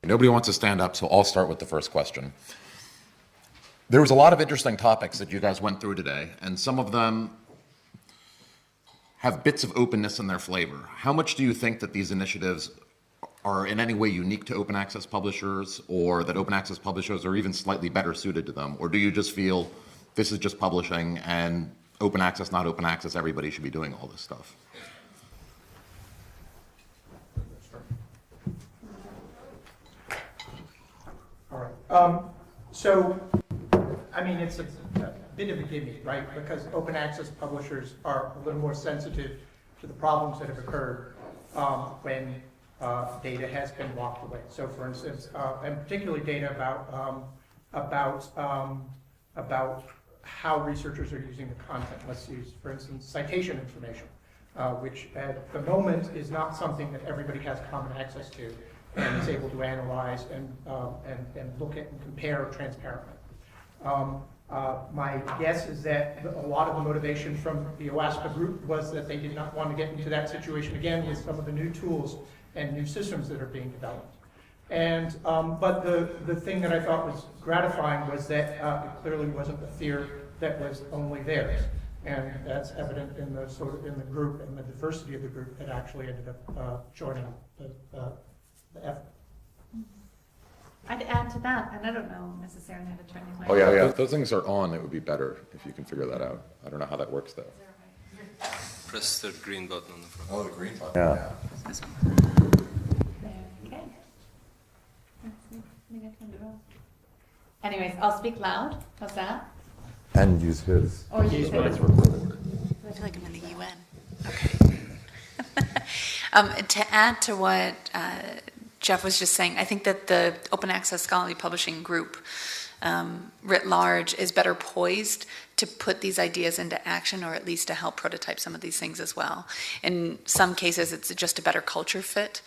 Nobody wants to stand up, so I'll start with the first question. There was a lot of interesting topics that you guys went through today, and some of them have bits of openness in their flavor. How much do you think that these initiatives are in any way unique to open access publishers, or that open access publishers are even slightly better suited to them? Or do you just feel this is just publishing and open access, not open access, everybody should be doing all this stuff? All right. So, I mean, it's a bit of a gimme, right? Because open access publishers are a little more sensitive to the problems that have occurred when data has been locked away. So, for instance, and particularly data about how researchers are using the content. Let's use, for instance, citation information, which at the moment is not something that everybody has common access to and is able to analyze and look at and compare transparently. My guess is that a lot of the motivation from the OASPA group was that they did not want to get into that situation again with some of the new tools and new systems that are being developed. And but the thing that I thought was gratifying was that it clearly wasn't the fear that was only theirs, and that's evident in the in the group and the diversity of the group that actually ended up joining the effort. I'd add to that, and I don't know necessarily how to turn these mics. Oh yeah, if those things are on, it would be better if you can figure that out. I don't know how that works though. Press the green button on the front. Oh, the green button. Yeah. Okay. I think I can do it. Anyways, I'll speak loud. How's that? And use his. Or use his. I feel like I'm in the UN. Okay. To add to what Jeff was just saying, I think that the open access scholarly publishing group writ large is better poised to put these ideas into action, or at least to help prototype some of these things as well. In some cases, it's just a better culture fit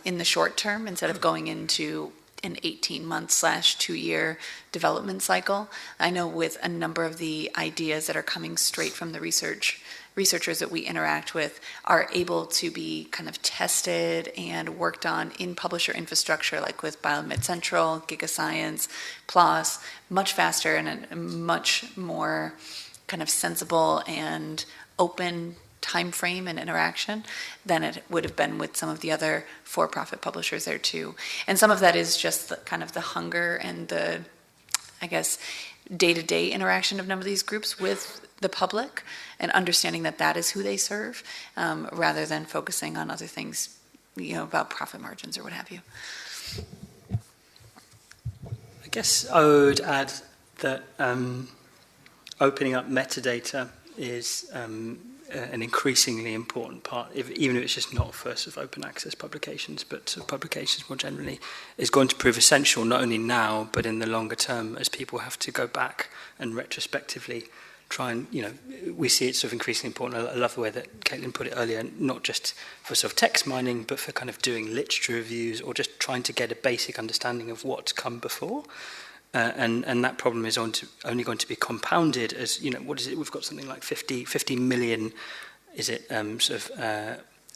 in the short term instead of going into an 18-month/2-year development cycle. I know with a number of the ideas that are coming straight from the researchers that we interact with are able to be kind of tested and worked on in publisher infrastructure, like with Biomed Central, GigaScience, PLOS, much faster and a much more kind of sensible and open time frame and interaction than it would have been with some of the other for-profit publishers there too. And some of that is just the, kind of the hunger and the, I guess, day-to-day interaction of a number of these groups with the public and understanding that that is who they serve, rather than focusing on other things, you know, about profit margins or what have you. I guess I would add that opening up metadata is an increasingly important part, even if it's just not for sort of open access publications, but sort of publications more generally, is going to prove essential not only now, but in the longer term as people have to go back and retrospectively try and, you know, we see it sort of increasingly important. I love the way that Caitlin put it earlier, not just for sort of text mining, but for kind of doing literature reviews or just trying to get a basic understanding of what's come before. And that problem is only going to be compounded as, you know, what is it? We've got something like 50 million, is it, sort of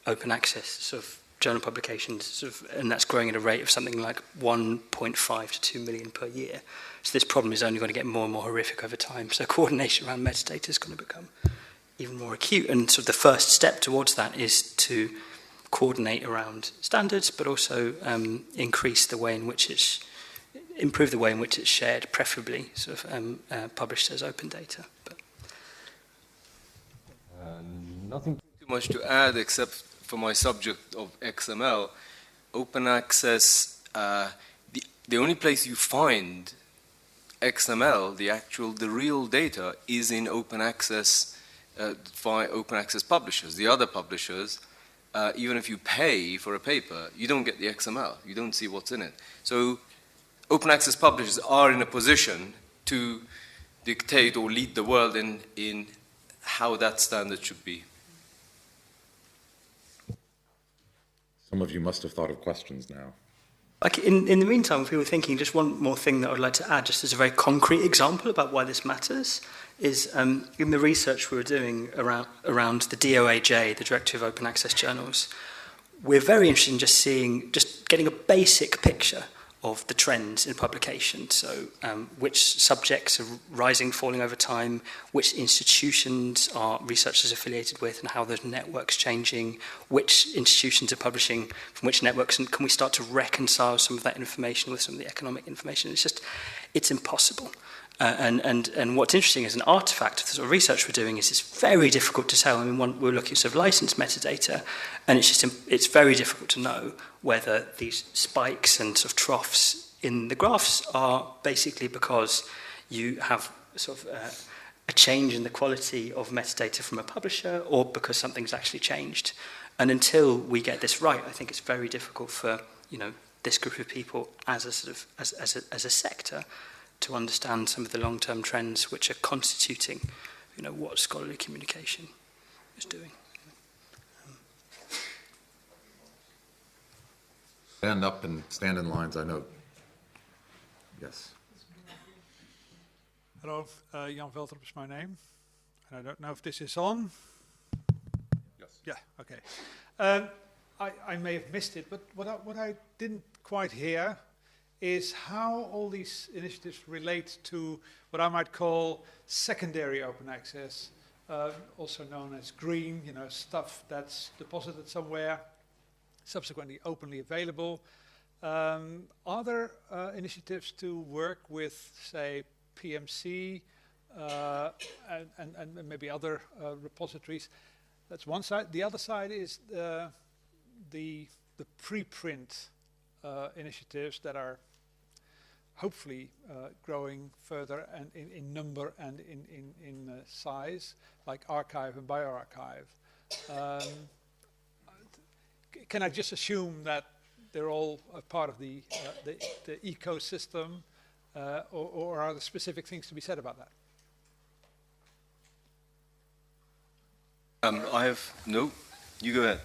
open access sort of journal publications, sort of, and that's growing at a rate of something like 1.5 to 2 million per year. So this problem is only going to get more and more horrific over time. So coordination around metadata is going to become even more acute. And sort of the first step towards that is to coordinate around standards, but also increase the way in which it's improve the way in which it's shared, preferably sort of published as open data. But Nothing Too much to add except for my subject of XML. Open access, the only place you find XML, the real data, is in open access via open access publishers. The other publishers, even if you pay for a paper, you don't get the XML. You don't see what's in it. So open access publishers are in a position to dictate or lead the world in how that standard should be. Some of you must have thought of questions now. like in the meantime, if we were thinking, just one more thing that I'd like to add, just as a very concrete example about why this matters, is in the research we were doing around the DOAJ, the Directive of Open Access Journals, we're very interested in just getting a basic picture of the trends in publication. So which subjects are rising, falling over time, which institutions are researchers affiliated with, and how those networks changing, which institutions are publishing from which networks, and can we start to reconcile some of that information with some of the economic information? It's impossible. And what's interesting as an artifact of the sort of research we're doing is it's very difficult to tell. I mean, we're looking at sort of licensed metadata, and it's very difficult to know whether these spikes and sort of troughs in the graphs are basically because you have sort of a change in the quality of metadata from a publisher, or because something's actually changed. And until we get this right, I think it's very difficult for this group of people as a sort of as a sector to understand some of the long-term trends which are constituting, what scholarly communication is doing. Stand up and stand in lines, I know. Yes. Hello, Jan Veldrup is my name. And I don't know if this is on. Yes. Yeah, okay. I may have missed it, but what I didn't quite hear is how all these initiatives relate to what I might call secondary open access, also known as green, stuff that's deposited somewhere, subsequently openly available. Are there initiatives to work with, say, PMC and maybe other repositories? That's one side. The other side is the preprint initiatives that are hopefully growing further and in number and in size, like Archive and BioArchive. Can I just assume that they're all a part of the ecosystem, or are there specific things to be said about that? No, you go ahead.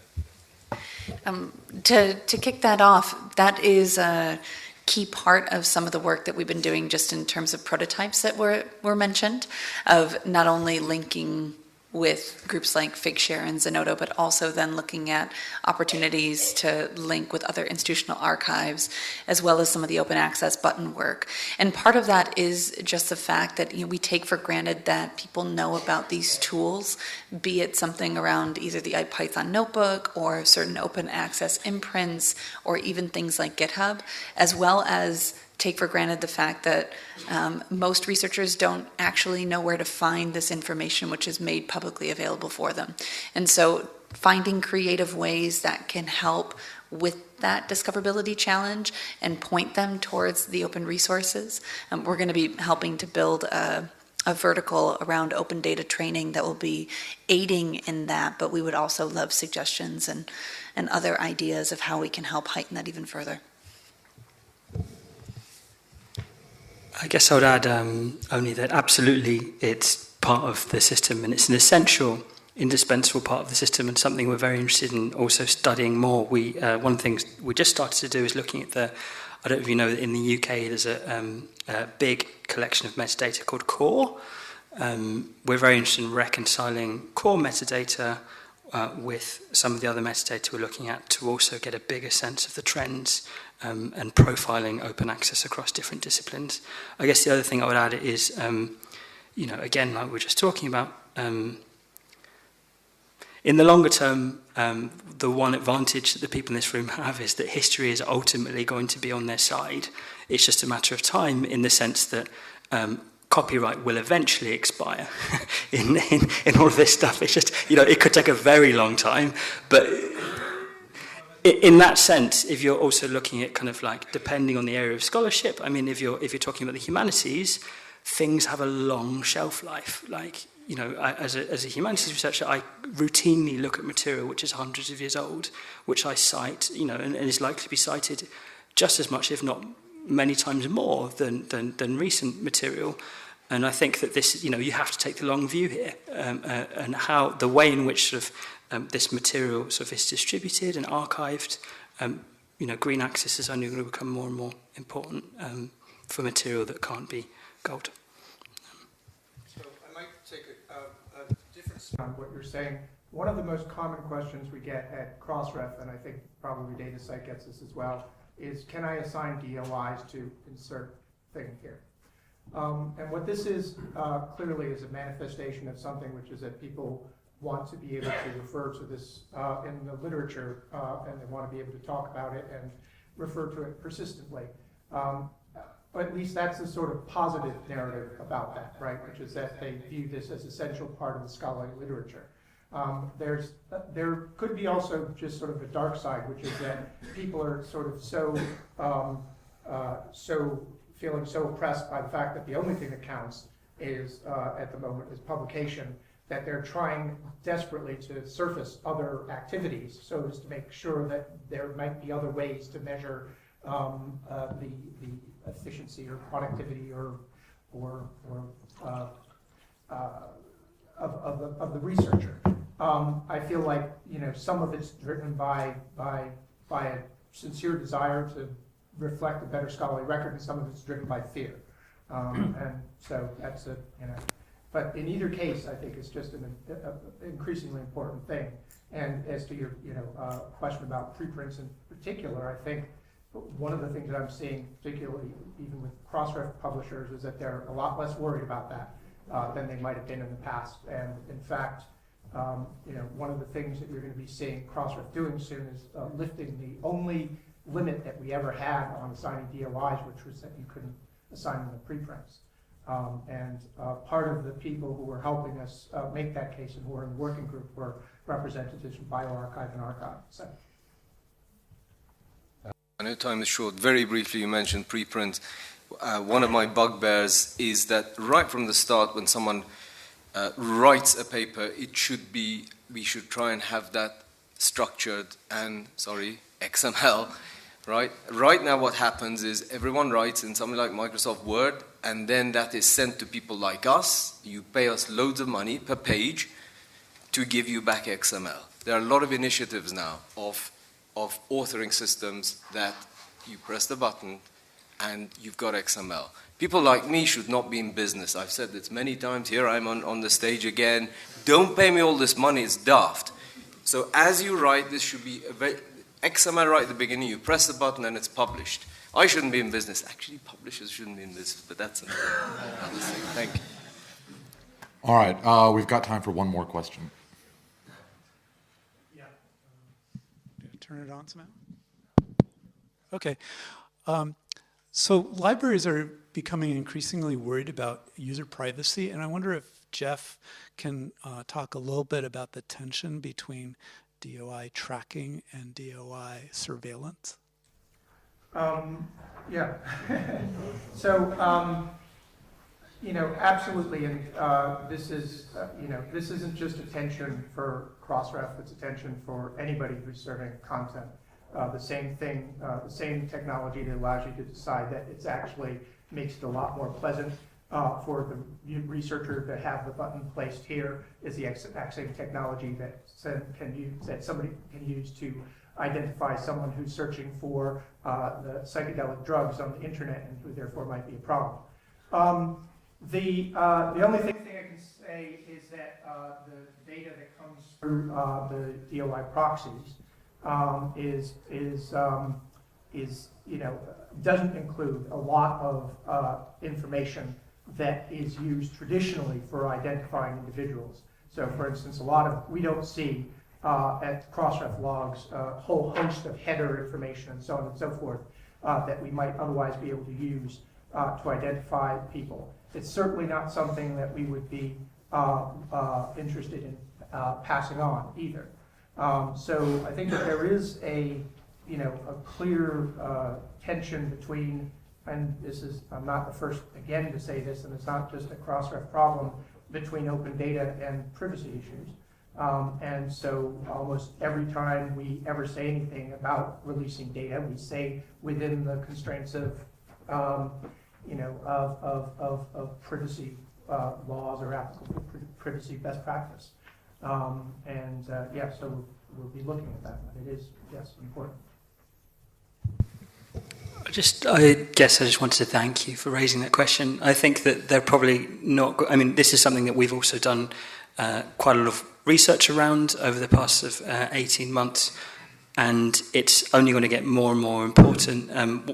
To kick that off, that is a key part of some of the work that we've been doing just in terms of prototypes that were mentioned, of not only linking with groups like Figshare and Zenodo, but also then looking at opportunities to link with other institutional archives, as well as some of the open access button work. And part of that is just the fact that we take for granted that people know about these tools, be it something around either the IPython notebook or certain open access imprints, or even things like GitHub, as well as take for granted the fact that most researchers don't actually know where to find this information which is made publicly available for them. And so finding creative ways that can help with that discoverability challenge and point them towards the open resources. We're going to be helping to build a vertical around open data training that will be aiding in that, but we would also love suggestions and other ideas of how we can help heighten that even further. I guess I would add only that absolutely it's part of the system, and it's an essential, indispensable part of the system, and something we're very interested in also studying more. One of the things we just started to do is looking at I don't know if you know that in the UK there's a big collection of metadata called core. We're very interested in reconciling core metadata with some of the other metadata we're looking at to also get a bigger sense of the trends and profiling open access across different disciplines. I guess the other thing I would add is, again, like we were just talking about, in the longer term, the one advantage that the people in this room have is that history is ultimately going to be on their side. It's just a matter of time, in the sense that copyright will eventually expire in all of this stuff. It's just, it could take a very long time, but in that sense, if you're also looking at kind of like, depending on the area of scholarship, I mean, if you're talking about the humanities, things have a long shelf life. Like, as a humanities researcher, I routinely look at material which is hundreds of years old, which I cite, and is likely to be cited just as much, if not many times more than recent material. And I think that this, you have to take the long view here, and how the way in which sort of this material sort of is distributed and archived. Green access is only going to become more and more important for material that can't be gold. So I might take a different spin on what you're saying, one of the most common questions we get at Crossref, and I think probably DataCite gets this as well, is can I assign DOIs to insert thing here? And what this is clearly is a manifestation of something, which is that people want to be able to refer to this in the literature, and they want to be able to talk about it and refer to it persistently. But at least that's the sort of positive narrative about that, right? Which is that they view this as essential part of the scholarly literature. There could be also just sort of a dark side, which is that people are sort of so feeling so oppressed by the fact that the only thing that counts is at the moment is publication, that they're trying desperately to surface other activities so as to make sure that there might be other ways to measure the efficiency or productivity or of the researcher. I feel like some of it's driven by a sincere desire to reflect a better scholarly record, and some of it's driven by fear. And so that's but in either case, I think it's just an increasingly important thing. And as to your question about preprints in particular, I think one of the things that I'm seeing, particularly even with Crossref publishers, is that they're a lot less worried about that than they might have been in the past. And in fact, one of the things that you're going to be seeing Crossref doing soon is lifting the only limit that we ever had on assigning DOIs, which was that you couldn't assign them the preprints. And part of the people who were helping us make that case and who were in the working group were representatives from bioRxiv and archive. So. I know time is short. Very briefly, you mentioned preprint. One of my bugbears is that right from the start, when someone writes a paper, we should try and have that structured and, XML, right? Right now what happens is everyone writes in something like Microsoft Word, and then that is sent to people like us. You pay us loads of money per page to give you back XML. There are a lot of initiatives now of authoring systems that you press the button and you've got XML. People like me should not be in business. I've said this many times. Here I'm on the stage again. Don't pay me all this money. It's daft. So as you write, this should be XML right at the beginning. You press the button and it's published. I shouldn't be in business. Actually, publishers shouldn't be in business, but that's another thing. Thank you. All right, we've got time for one more question. Yeah. Turn it on somehow. Okay. So libraries are becoming increasingly worried about user privacy, and I wonder if Jeff can talk a little bit about the tension between DOI tracking and DOI surveillance. Yeah. So, absolutely, and this isn't just attention for Crossref, it's attention for anybody who's serving content. The same thing, the same technology that allows you to decide that it's actually makes it a lot more pleasant for the researcher to have the button placed here is the exact same technology that somebody can use to identify someone who's searching for the psychedelic drugs on the internet and who therefore might be a problem. The only thing I can say is that the data that comes through the DOI proxies doesn't include a lot of information that is used traditionally for identifying individuals. So, for instance, we don't see at Crossref logs a whole host of header information and so on and so forth that we might otherwise be able to use to identify people. It's certainly not something that we would be interested in passing on either. So I think that there is a clear tension between, and I'm not the first again to say this, and it's not just a Crossref problem, between open data and privacy issues. And so almost every time we ever say anything about releasing data, we say within the constraints of privacy laws or applicable privacy best practice. So we'll be looking at that, but it is, yes, important. I guess I just wanted to thank you for raising that question. I think that they're probably not, this is something that we've also done quite a lot of research around over the past 18 months, and it's only going to get more and more important.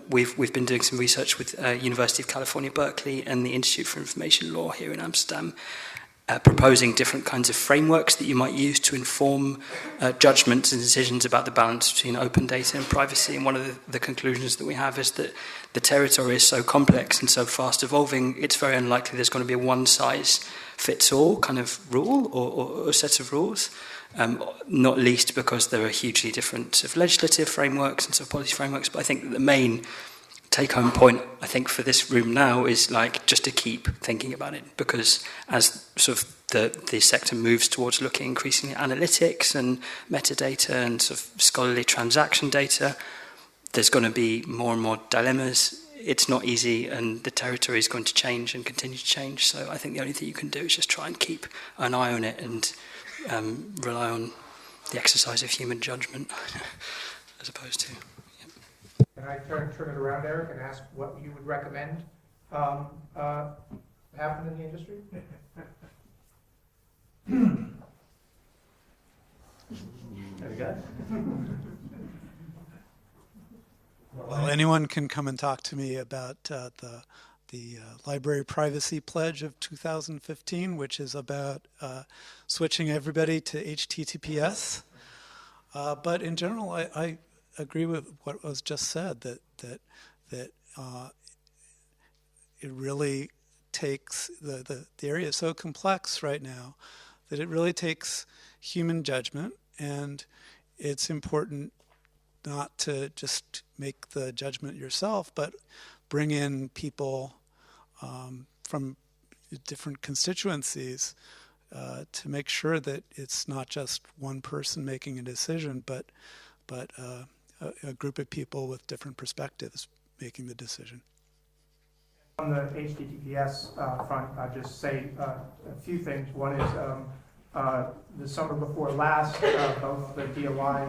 We've been doing some research with University of California, Berkeley, and the Institute for Information Law here in Amsterdam, proposing different kinds of frameworks that you might use to inform judgments and decisions about the balance between open data and privacy. And one of the conclusions that we have is that the territory is so complex and so fast evolving, it's very unlikely there's going to be a one-size-fits-all kind of rule or set of rules, not least because there are hugely different sort of legislative frameworks and sort of policy frameworks. But I think that the main take-home point, I think, for this room now is like just to keep thinking about it, because as sort of the sector moves towards looking increasingly at analytics and metadata and sort of scholarly transaction data, there's going to be more and more dilemmas. It's not easy, and the territory is going to change and continue to change. So I think the only thing you can do is just try and keep an eye on it and rely on the exercise of human judgment as opposed to... Can I turn it around, Eric, and ask what you would recommend happen in the industry? Very good. Well, anyone can come and talk to me about the Library Privacy Pledge of 2015, which is about switching everybody to HTTPS. But in general, I agree with what was just said, that it really takes, the area is so complex right now that it really takes human judgment, and it's important not to just make the judgment yourself, but bring in people from different constituencies to make sure that it's not just one person making a decision, but a group of people with different perspectives making the decision. On the HTTPS front, I'll just say a few things. One is the summer before last, both the DOI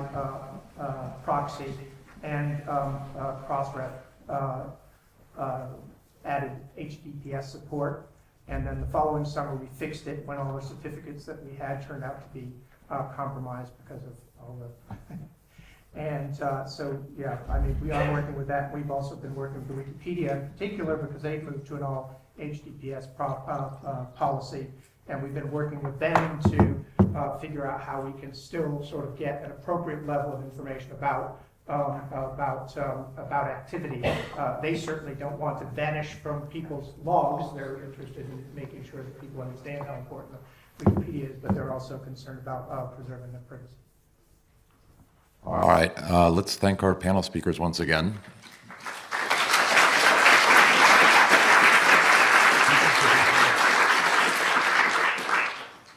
proxy and Crossref added HTTPS support, and then the following summer we fixed it when all the certificates that we had turned out to be compromised because of all the and so yeah, I mean, we are working with that. We've also been working with Wikipedia in particular because they moved to an all HTTPS policy, and we've been working with them to figure out how we can still sort of get an appropriate level of information about activity. They certainly don't want to vanish from people's logs. They're interested in making sure that people understand how important Wikipedia is, but they're also concerned about preserving their privacy. All right, let's thank our panel speakers once again.